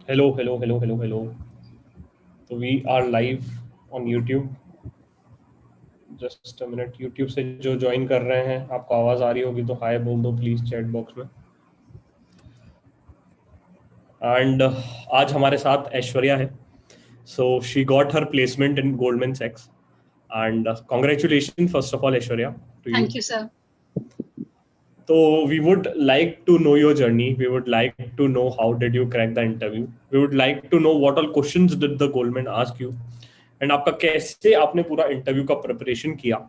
Hello, hello, hello, hello, hello. तो we are live on YouTube. Just a minute. YouTube से जो join कर रहे हैं, आपको आवाज आ रही होगी तो हाय बोल दो प्लीज चैट बॉक्स में. And आज हमारे साथ ऐश्वर्या है. So she got her placement in Goldman Sachs. And congratulations first of all, Aishwarya, to you. Thank you, sir. So we would like to know your journey. We would like to know how did you crack the interview. We would like to know what all questions did the Goldman ask you. And आपका कैसे आपने पूरा interview का preparation किया.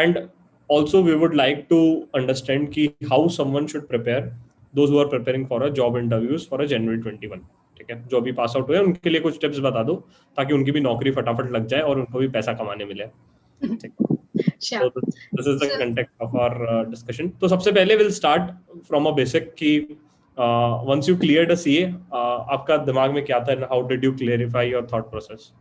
And also we would like to understand कि how someone should prepare those who are preparing for a job interviews for a January 21. ठीक है, जो अभी पास आउट हुए हैं उनके लिए कुछ टिप्स बता दो ताकि उनकी भी नौकरी फटाफट लग जाए और उनको भी पैसा कमाने मिले. ठीक है. Sure. So this is the context of our discussion. तो सबसे पहले we'll start from a basic कि once you cleared a CA, आपका दिमाग में क्या था and how did you clarify your thought process?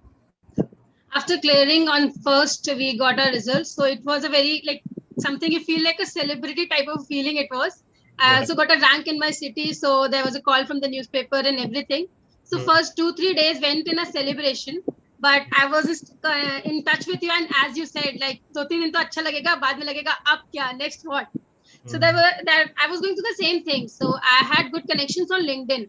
After clearing on first, we got our results. So it was a very something you feel like a celebrity type of feeling it was. I also got a rank in my city. So there was a call from the newspaper and everything. So first 2-3 days went in a celebration. But I was just in touch with you, and as you said, like 2-3 दिन तो अच्छा लगेगा, बाद में लगेगा अब क्या, next what? So I was going through the same thing. So I had good connections on LinkedIn.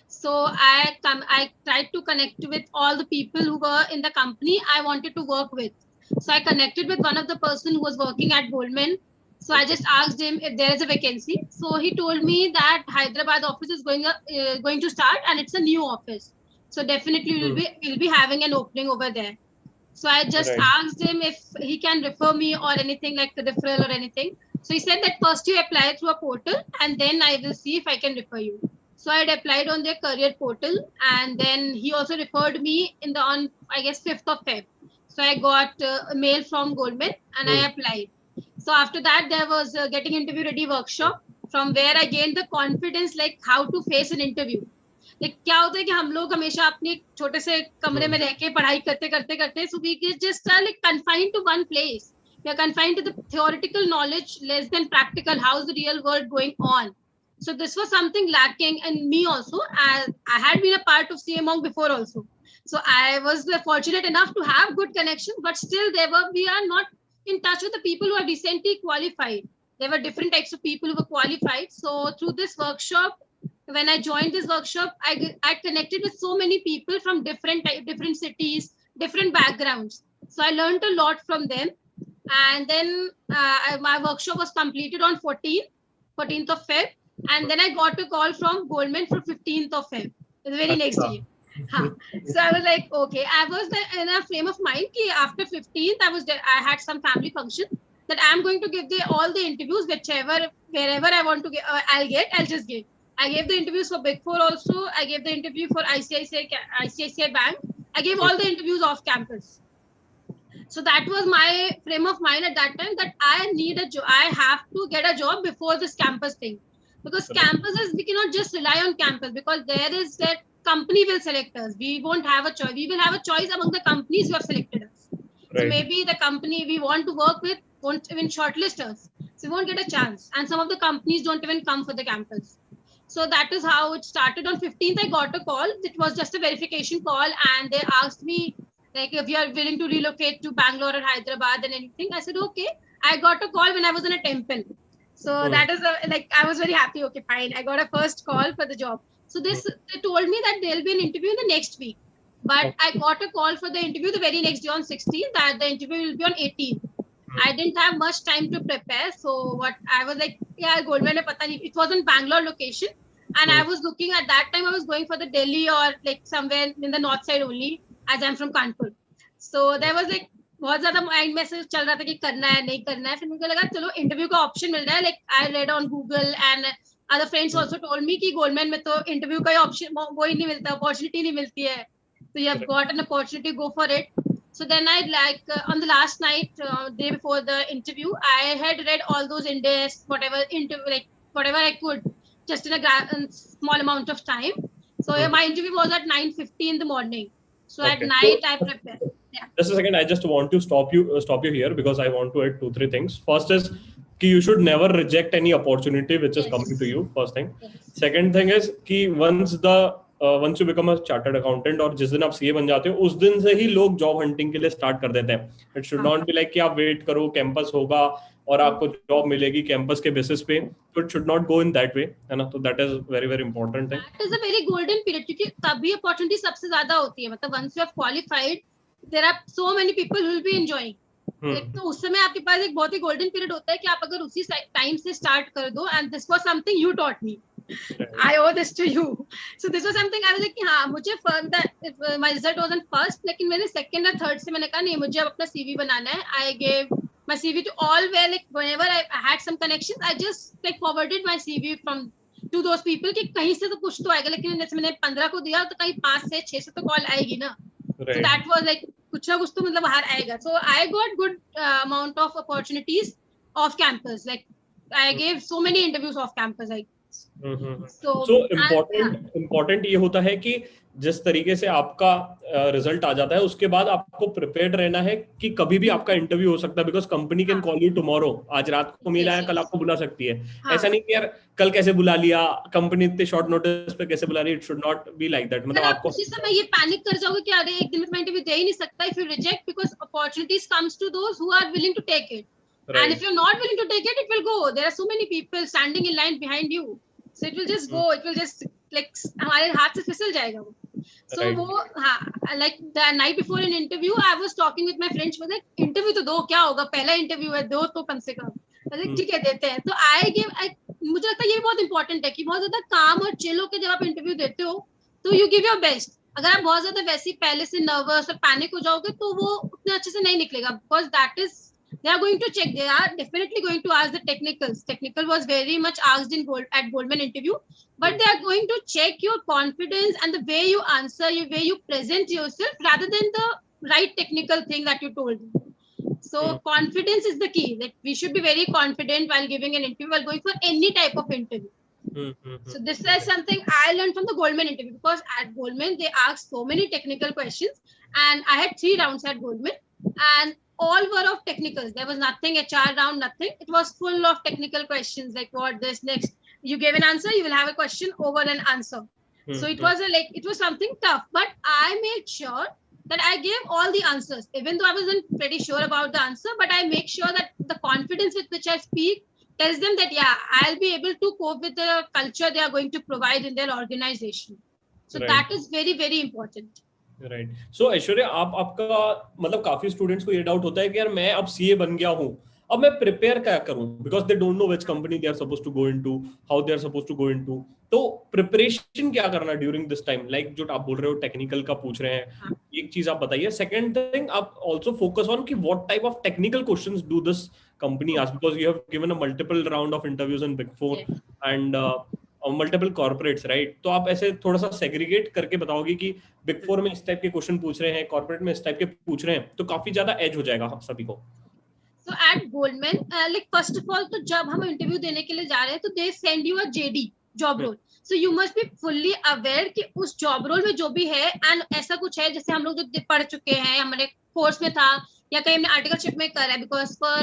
So I tried to connect with all the people who were in the company I wanted to work with. So I connected with one of the person who was working at Goldman. So I just asked him if there is a vacancy. So he told me that Hyderabad office is going to start, and it's a new office. So definitely we'll be having an opening over there. So I just asked him if he can refer me or anything like the referral or anything. So he said that first you apply through a portal and then I will see if I can refer you. So I had applied on their career portal, and then he also referred me on I guess 5th of Feb. So I got a mail from Goldman and I applied. So after that there was a getting interview ready workshop, from where I gained the confidence like how to face an interview. क्या होता है कि हम लोग हमेशा अपने छोटे से कमरे में रह के पढ़ाई करते करते करते so we just are like confined to one place. We are confined to the theoretical knowledge less than practical. How's the real world going on? So this was something lacking in me also. I had been a part of CA Monk before also. So I was fortunate enough to have good connection, but still we are not in touch with the people who are recently qualified. There were different types of people who were qualified. So through this workshop, when I joined this workshop, I connected with so many people from different cities, different backgrounds. So I learned a lot from them. And then my workshop was completed on 14th of Feb. And then I got a call from Goldman for 15th of Feb, the very next day. So I was like, okay. I was in a frame of mind that after 15th, I had some family function that I'm going to give all the interviews, wherever I want to get, I'll just give. I gave the interviews for Big Four also. I gave the interview for ICICI Bank. I gave all the interviews off campus. So that was my frame of mind at that time, that I need a job. I have to get a job before this campus thing. Because campuses, we cannot just rely on campus, because there is that company will select us. We won't have a choice. We will have a choice among the companies who have selected us. So maybe the company we want to work with won't even shortlist us. So we won't get a chance. And some of the companies don't even come for the campus. So that is how it started. On 15th, I got a call. It was just a verification call, and they asked me like if you are willing to relocate to Bangalore or Hyderabad and anything. I said okay. I got a call when I was in a temple. So that is I was very happy. Okay, fine. I got a first call for the job. So they told me that there'll be an interview in the next week. But I got a call for the interview the very next day on 16th, that the interview will be on 18th. I didn't have much time to prepare. So what I was like, yeah, Goldman, it was in Bangalore location. And I was looking at that time, I was going for the Delhi or like somewhere in the north side only, as I'm from Kanpur. So there was like बहुत ज़्यादा mind में से चल रहा था कि करना है नहीं करना है. फिर मुझे लगा चलो इंटरव्यू का ऑप्शन मिल रहा है. Like I read on Google and other friends also told me कि गोल्डमैन में तो इंटरव्यू का ऑप्शन वो ही नहीं मिलता, अपॉर्चुनिटी नहीं मिलती है. So you have got an opportunity, go for it. So then I on the last night, day before the interview, I had read all those index, whatever I could, just in a small amount of time. So my interview was at 9:50 in the morning. So at night I prepared. Yeah. Just a second, I just want to stop you here because I want to add 2-3 things. First is you should never reject any opportunity which is coming to you. First thing. Second thing is once the once you become a chartered accountant, और जिस दिन आप CA बन जाते हो उस दिन से ही लोग जॉब हंटिंग के लिए स्टार्ट कर देते हैं. It should not be like कि आप वेट करो कैंपस होगा और आपको जॉब मिलेगी कैंपस के बेसिस पे. तो it should not go in that way, है ना. तो that is very very important thing. That is a very golden period, क्योंकि तभी अपॉर्चुनिटी सबसे ज्यादा होती है. मतलब once you have qualified, there are so many people who will be enjoying. एक तो उस समय आपके पास एक बहुत ही गोल्डन पीरियड होता है कि आप अगर उसी टाइम से स्टार्ट कर दो. And this was something you taught me. I owe this to you. So this was something I was like, हाँ मुझे my result wasn't first, लेकिन मैंने second और third से मैंने कहा नहीं, मुझे अब अपना CV बनाना है. I gave my CV to all where like whenever I had some connections, I just like forwarded my CV from to those people कि कहीं से तो कुछ तो आएगा. लेकिन जैसे मैंने 15 को दिया तो कहीं 5 से 6 से तो कॉल आएगी ना. So that was like कुछ ना कुछ तो मतलब बाहर आएगा. So I got good amount of opportunities off campus. Like I gave so many interviews off campus. Like So important ये होता है कि जिस तरीके से आपका रिजल्ट आ जाता है उसके बाद आपको प्रिपेयर्ड रहना है कि कभी भी आपका इंटरव्यू हो सकता है, because company can call you tomorrow. आज रात को मेल आया, कल आपको बुला सकती है. ऐसा नहीं कि यार कल कैसे बुला लिया, कंपनी इतने शॉर्ट नोटिस पे कैसे बुला रही. It should not be like that. मतलब आपको उसी समय ये पैनिक कर जाओगे कि अरे एक दिन में मैं इंटरव्यू दे ही नहीं सकता. If you reject, because opportunities comes to those who are willing to take it. And if you're not willing to take it, it will go. There are so many people standing in line behind you. So it will just go. It will just like हमारे हाथ से फिसल जाएगा वो. So वो हाँ, like the night before an interview, I was talking with my friends. Was like interview तो दो, क्या होगा, पहला interview है, दो तो कम से कम. ठीक है देते हैं. तो मुझे लगता है ये बहुत इंपॉर्टेंट है कि बहुत ज्यादा काम और चिल होकर जब आप इंटरव्यू देते हो तो यू गिव योर बेस्ट. अगर आप बहुत ज्यादा वैसे ही पहले से नर्वस और पैनिक हो जाओगे तो वो उतने अच्छे से नहीं निकलेगा. Because that is they are going to check. They are definitely going to ask the technicals. Technical was very much asked at Goldman interview, but they are going to check your confidence and the way you answer, the way you present yourself, rather than the right technical thing that you told them. So confidence is the key. Like we should be very confident while giving an interview, while going for any type of interview. So this is something I learned from the Goldman interview, because at Goldman they asked so many technical questions, and I had 3 rounds at Goldman, and all were of technicals. There was nothing HR round, nothing. It was full of technical questions like what this next. You gave an answer, you will have a question over an answer. So it was it was something tough, but I made sure that I gave all the answers, even though I wasn't pretty sure about the answer. But I make sure that the confidence with which I speak tells them that yeah, I'll be able to cope with the culture they are going to provide in their organization. So that is very very important. Right. So Aishwarya, आपका मतलब काफी students को ये doubt होता है कि यार मैं अब सीए बन गया हूँ, अब मैं प्रिपेयर क्या करूं, because they don't know which company they are supposed to go into, how they are supposed to go into. तो प्रिपरेशन क्या करना ड्यूरिंग दिस टाइम, लाइक जो आप बोल रहे हो टेक्निकल का पूछ रहे हैं, एक चीज आप बताइए. सेकंड थिंग, आप आल्सो फोकस ऑन कि what type of technical questions do this company ask, because you have given a multiple round of interviews in big four and multiple corporates, right. तो आप ऐसे थोड़ा सा सेग्रीगेट करके बताओगे कि बिग फोर में इस टाइप के क्वेश्चन पूछ रहे हैं, कॉर्पोरेट में इस टाइप के पूछ रहे हैं, तो काफी ज्यादा एज हो जाएगा सभी को. So at Goldman, like first of all, तो जब हम इंटरव्यू देने के लिए जा रहे हैं तो they send you a JD, job role. So you must be fully aware कि उस job role में जो भी है, and ऐसा कुछ है जैसे हम लोग जो पढ़ चुके हैं, हमारे कोर्स में था या कहीं हमने आर्टिकलशिप में करा है. Because for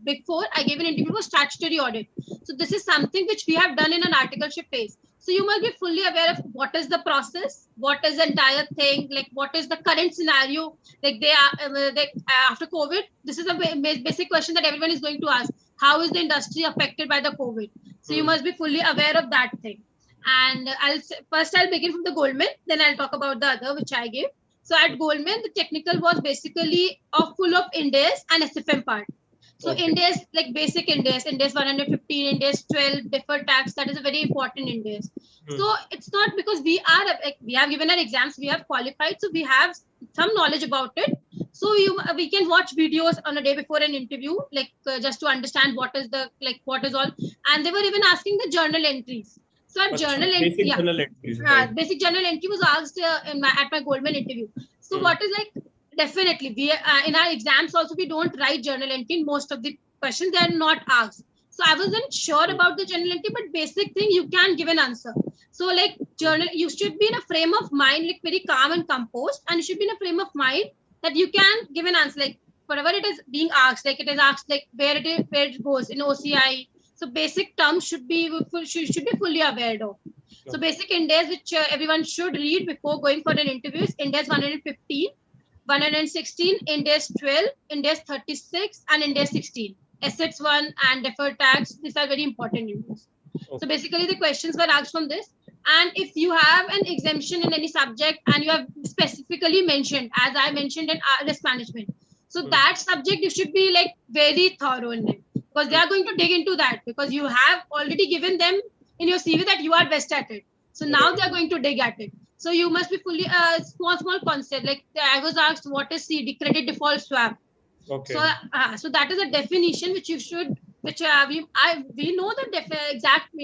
Big Four, I gave an interview for statutory audit. So this is something which we have done in an articleship phase. So you must be fully aware of what is the process, what is the entire thing, like what is the current scenario. Like they are after COVID, this is a basic question that everyone is going to ask. How is the industry affected by the COVID? So you must be fully aware of that thing. And I'll begin from the Goldman, then I'll talk about the other which I gave. So at Goldman, the technical was basically full of Indes and SFM part. So Indes, like basic Indes 115, Indes 12, deferred tax, that is a very important Indes. So it's not because we have given our exams, we have qualified, so we have some knowledge about it. So we can watch videos on a day before an interview, like just to understand what is all. And they were even asking the journal entries. So at basic journal entry was asked at my Goldman interview. So what is like, definitely we in our exams also we don't write journal entry. Most of the questions they are not asked. So I wasn't sure about the journal entry, but basic thing you can give an answer. So like journal, you should be in a frame of mind like very calm and composed, and you should be in a frame of mind that you can give an answer, like whatever it is being asked, like it is asked like where it goes in OCI. So basic terms should be fully aware of. So basic Indias which everyone should read before going for an interview is Indias 115, 116, Indias 12, Indias 36, and Indias 16. Assets 1 and deferred tax. These are very important Indias. So basically the questions were asked from this. And if you have an exemption in any subject and you have specifically mentioned, as I mentioned in risk management, so that subject you should be like very thorough in it, because they are going to dig into that, because you have already given them in your CV that you are best at it. So now they are going to dig at it. So you must be fully small concept. Like I was asked, what is CD, credit default swap? Okay. So that is a definition which you should, which we know the exact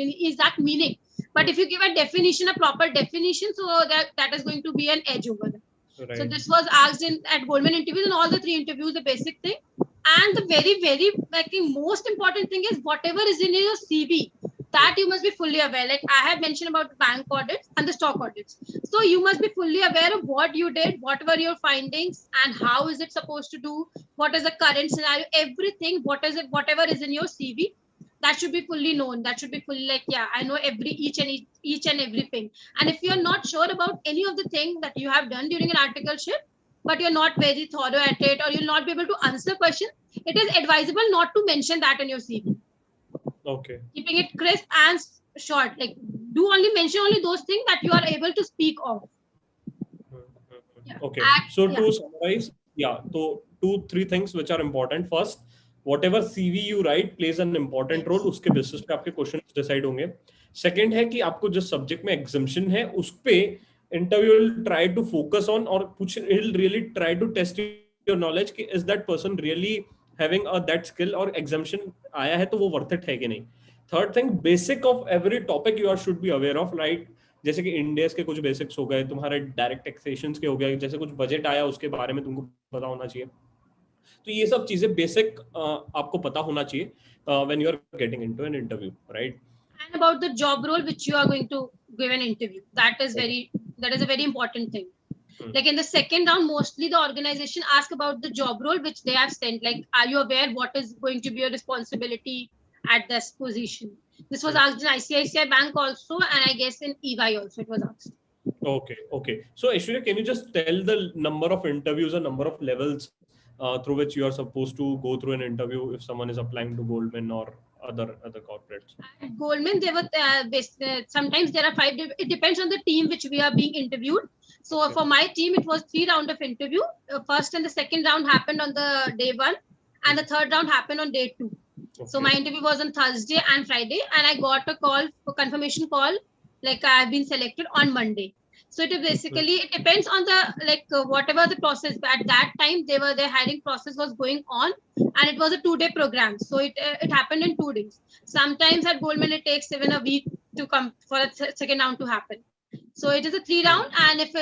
meaning. But if you give a definition, a proper definition, so that is going to be an edge over there. Right. So this was asked at Goldman interviews, and all the 3 interviews, the basic thing. And the very, very, I think, most important thing is whatever is in your CV, that you must be fully aware. Like I have mentioned about the bank audits and the stock audits. So you must be fully aware of what you did, what were your findings, and how is it supposed to do, what is the current scenario, everything, whatever is in your CV, that should be fully known. That should be fully like, yeah, I know each and everything. And if you're not sure about any of the thing that you have done during an articleship, but you're not very thorough at it, or you'll not be able to answer questions, it is advisable not to mention that in your CV. Okay. Keeping it crisp and short. Like do only mention only those things that you are able to speak of. Yeah. Okay. So to summarize, so 2-3 things which are important. First, whatever CV you write plays an important role. उसके basis पे आपके questions decide होंगे. Second है कि आपको जिस subject में exemption है उस पे interview will try to focus on, और he'll really try to test your knowledge कि is that person really having that skill, और exemption आया है तो वो worth it है कि नहीं. Third thing, basic of every topic you should be aware of, right? जैसे कि इंडियस के कुछ बेसिक्स हो गए, तुम्हारे डायरेक्ट टैक्सेशन के हो गए, जैसे कुछ बजट आया उसके बारे में तुमको पता होना चाहिए. तो ये सब चीजें बेसिक आपको पता होना चाहिए when you are getting into an interview, right? And about the job role which you are going to give an interview, that is a very important thing. Like in the second round, mostly the organization ask about the job role which they have sent. Like, are you aware what is going to be your responsibility at this position? This was asked in ICICI Bank also, and I guess in EY also it was asked. Okay. So Aishwarya, can you just tell the number of interviews or number of levels through which you are supposed to go through an interview if someone is applying to Goldman or other corporates? At Goldman, there were sometimes there are 5. It depends on the team which we are being interviewed. So for my team, it was 3 rounds of interview. First and the second round happened on the day 1, and the third round happened on day 2. So my interview was on Thursday and Friday, and I got a confirmation call, like I have been selected on Monday. So it basically, it depends on the whatever the process. But at that time, their hiring process was going on, and it was a 2-day program. So it happened in 2 days. Sometimes at Goldman, it takes even a week to come for the second round to happen. So it is a 3 round, and if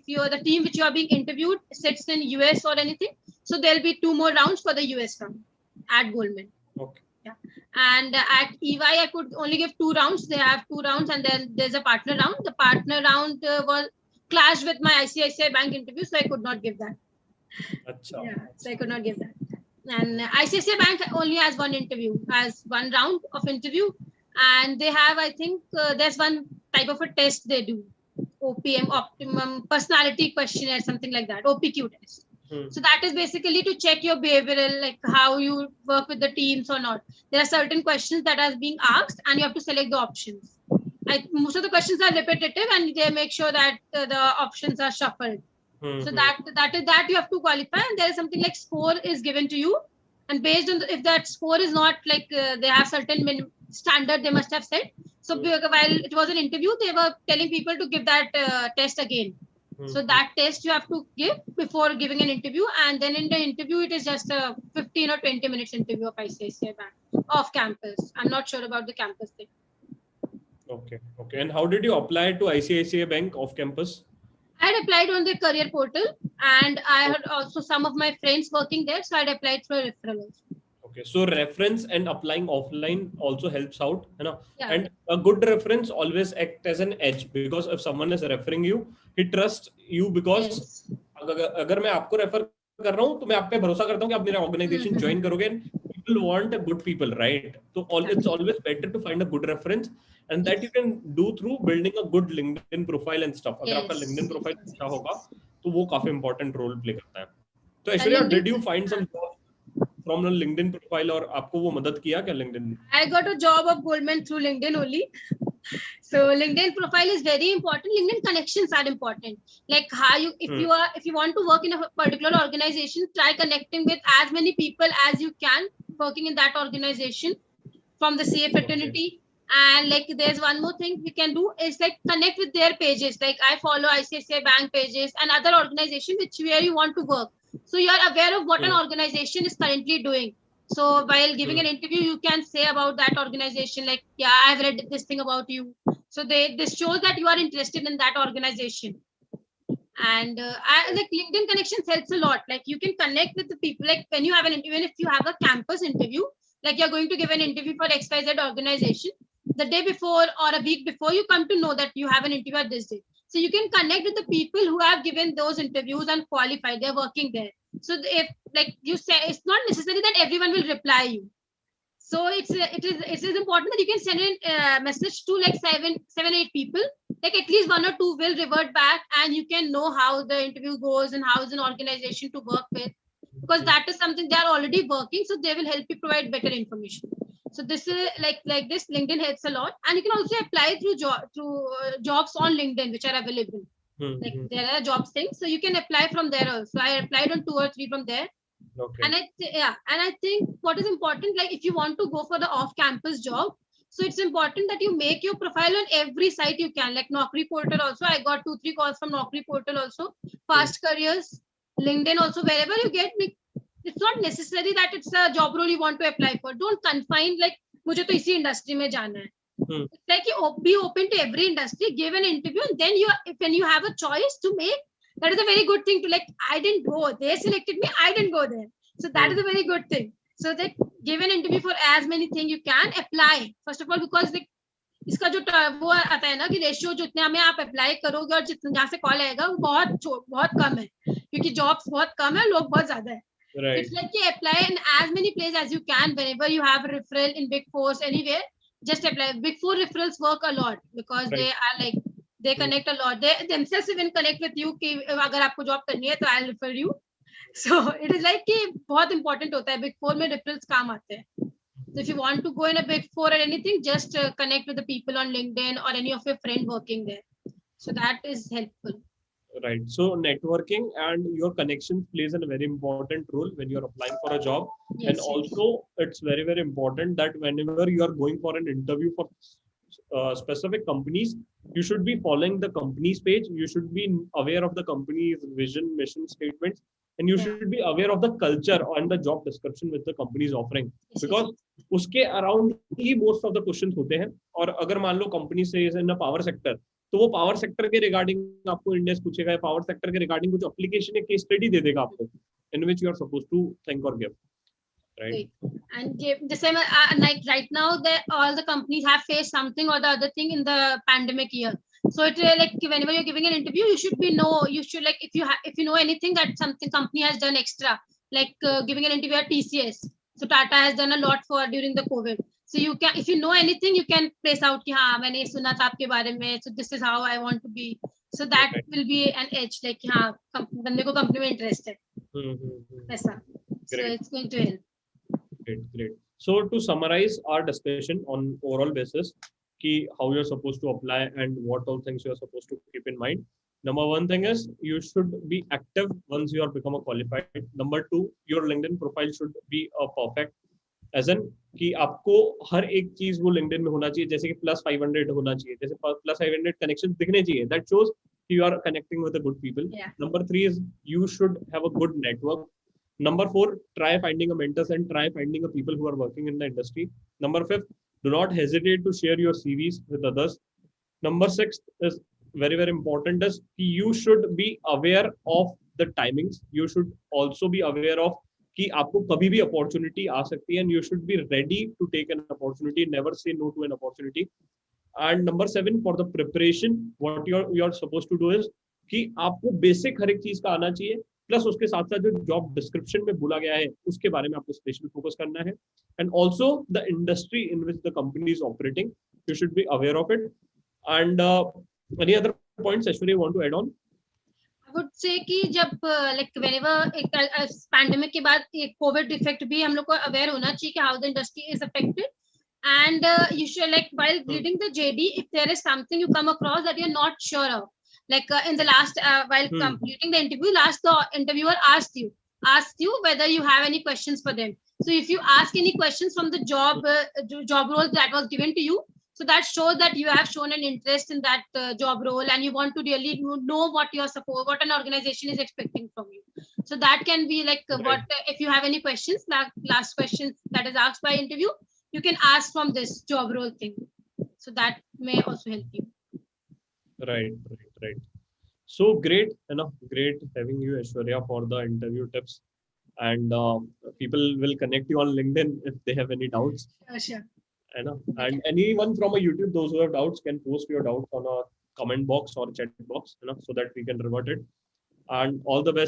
you're the team which you are being interviewed sits in US or anything, so there'll be 2 more rounds for the US round at Goldman. Okay. Yeah. And at EY, I could only give 2 rounds. They have 2 rounds, and then there's a partner round. The partner round was clashed with my ICICI Bank interview, so I could not give that. Achha. Yeah, so I could not give that. And ICICI Bank only has 1 interview, has 1 round of interview, and they have, I think, there's 1 type of a test they do, OPM, optimum personality questionnaire, something like that, OPQ test. So that is basically to check your behavioral, like how you work with the teams or not. There are certain questions that are being asked, and you have to select the options. Most of the questions are repetitive, and they make sure that the options are shuffled. So that you have to qualify, and there is something like score is given to you, and based on if that score is not like they have certain standard they must have set. So while it was an interview, they were telling people to give that test again. So that test you have to give before giving an interview, and then in the interview it is just a 15 or 20 minutes interview of ICICI Bank off campus. I'm not sure about the campus thing. Okay. And how did you apply to ICICI Bank off campus? I had applied on the career portal, and I had also some of my friends working there, so I had applied for referrals. Okay, so reference and applying offline also helps out, you know. Yeah. And a good reference always act as an edge, because if someone is referring you, he trusts you because अगर मैं आपको refer कर रहा हूँ तो मैं आप पे भरोसा करता हूँ कि आप मेरा ऑर्गेनाइजेशन ज्वाइन करोगे, people want a good people, right? So it's always better to find a good reference, and that you can do through building a good LinkedIn profile and stuff. अगर आपका Yes, LinkedIn yes, profile yes, अच्छा yes, होगा, yes. तो वो काफी important role play करता है. तो And Aishwarya, LinkedIn, did you find some job from a LinkedIn profile, और आपको वो मदद किया क्या LinkedIn? I got a job of Goldman through LinkedIn only. So LinkedIn profile is very important. LinkedIn connections are important. Like how you, if you want to work in a particular organization, try connecting with as many people as you can working in that organization from the CA fraternity. And like there's one more thing we can do is like connect with their pages. Like I follow ICICI Bank pages and other organization which where you want to work. So you are aware of what an organization is currently doing. So while giving an interview, you can say about that organization, like, yeah, I've read this thing about you. So this shows that you are interested in that organization. And like LinkedIn connections helps a lot. Like you can connect with the people. Like when you have even if you have a campus interview, like you're going to give an interview for XYZ organization, the day before or a week before, you come to know that you have an interview at this day. So you can connect with the people who have given those interviews and qualified. They're working there. So if like you say, it's not necessary that everyone will reply you. So it is important that you can send a message to like seven, 8 people. Like at least one or two will revert back, and you can know how the interview goes and how is an organization to work with, because that is something they are already working, so they will help you provide better information. So this is like this LinkedIn helps a lot, and you can also apply through jobs on LinkedIn which are available. Like there are jobs things, so you can apply from there also. I applied on 2 or 3 from there. Okay. And I think what is important, like if you want to go for the off-campus job, so it's important that you make your profile on every site you can, like Naukri portal also. I got 2 3 calls from Naukri portal also, Fast Careers, LinkedIn also. Wherever you get, it's not necessary that it's a job role you want to apply for. Don't confine like मुझे तो इसी industry में जाना है. It's like you be open to every industry, give an interview, and then when you have a choice to make, that is a very good thing to like. I didn't go, they selected me, I didn't go there. So that is a very good thing. So they give an interview for as many things you can apply. First of all, because like इसका जो वो आता है ना कि ratio जितने में आप अप्लाई करोगे और जितने जहाँ से कॉल आएगा वो बहुत कम है, क्योंकि जॉब्स बहुत कम है, लोग बहुत ज्यादा है. Right. It's like you apply in as many places as you can. Whenever you have a referral in Big Fours, anywhere, just apply. Big Four referrals work a lot because they are like they connect a lot. They themselves even connect with you कि अगर आपको job करनी है तो I'll refer you. So it is like कि बहुत important होता है. Big Four में referrals काम आते हैं. So if you want to go in a Big Four or anything, just connect with the people on LinkedIn or any of your friends working there. So that is helpful. Right. So networking and your connections plays a very important role when you're applying for a job. Yes, and also it's very, very important that whenever you are going for an interview for specific companies, you should be following the company's page. You should be aware of the company's vision, mission statements, and you should be aware of the culture and the job description which the company is offering. Because उसके around he most of the questions होते हैं. और अगर मान लो company से in a power sector, तो वो power sector के रिगार्डिंग आपको इंडेक्स पूछेगा, पावर सेक्टर के रिगार्डिंग कुछ एप्लीकेशन या केस स्टडी दे देगा आपको, in which you are supposed to think और give, right? And the same like right now all the companies have faced something or the other thing in the pandemic year. So it's like whenever you're giving an interview, you should like if you know anything that something company has done extra, like giving an interview at TCS. So Tata has done a lot for during the COVID. So you can, if you know anything, you can place out कि हाँ मैंने सुना था आपके बारे में. So this is how I want to be. So that will be an edge, like हाँ बंदे को कंपनी में इंटरेस्ट है ऐसा. So it's going to help. Great. So to summarize our discussion on overall basis, ki how you're supposed to apply and what all things you're supposed to keep in mind. Number one thing is you should be active once you are become a qualified. Number two, your LinkedIn profile should be a perfect. As in कि आपको हर एक चीज वो LinkedIn में होना चाहिए, जैसे कि +500 होना चाहिए, जैसे +500 connections दिखने चाहिए. That shows you are connecting with the good people. Yeah. Number 3 is you should have a good network. Number 4, try finding a mentors and try finding a people who are working in the industry. Number 5, do not hesitate to share your CVs with others. Number 6 is very, very important is you should be aware of the timings. You should also be aware of कि आपको कभी भी opportunity आ सकती है, and you should be ready to take an opportunity. Never say no to an opportunity. And number 7, for the preparation, what you're supposed to do is कि आपको basic हर एक चीज का आना चाहिए. प्लस उसके साथ साथ जो जॉब डिस्क्रिप्शन में बोला गया है उसके बारे में आपको स्पेशल फोकस करना है, and also the industry in which the company is operating, you should be aware of it. And any other points Aishwarya want to add on? I would say कि जब like whenever एक pandemic के बाद एक Covid effect भी हम लोग को अवेयर होना चाहिए कि how the industry is affected. And you should, like, while reading the JD, if there is something you come across that you're not sure of, like in the last while completing the interview, the interviewer asked you whether you have any questions for them. So if you ask any questions from the job role that was given to you, so that shows that you have shown an interest in that job role, and you want to really know what an organization is expecting from you. So that can be like what if you have any questions, last questions that is asked by interview, you can ask from this job role thing. So that may also help you. Right. So great, great having you, Aishwarya, for the interview tips. And people will connect you on LinkedIn if they have any doubts. Sure. And anyone from a YouTube, those who have doubts can post your doubts on a comment box or chat box, so that we can revert it. And all the best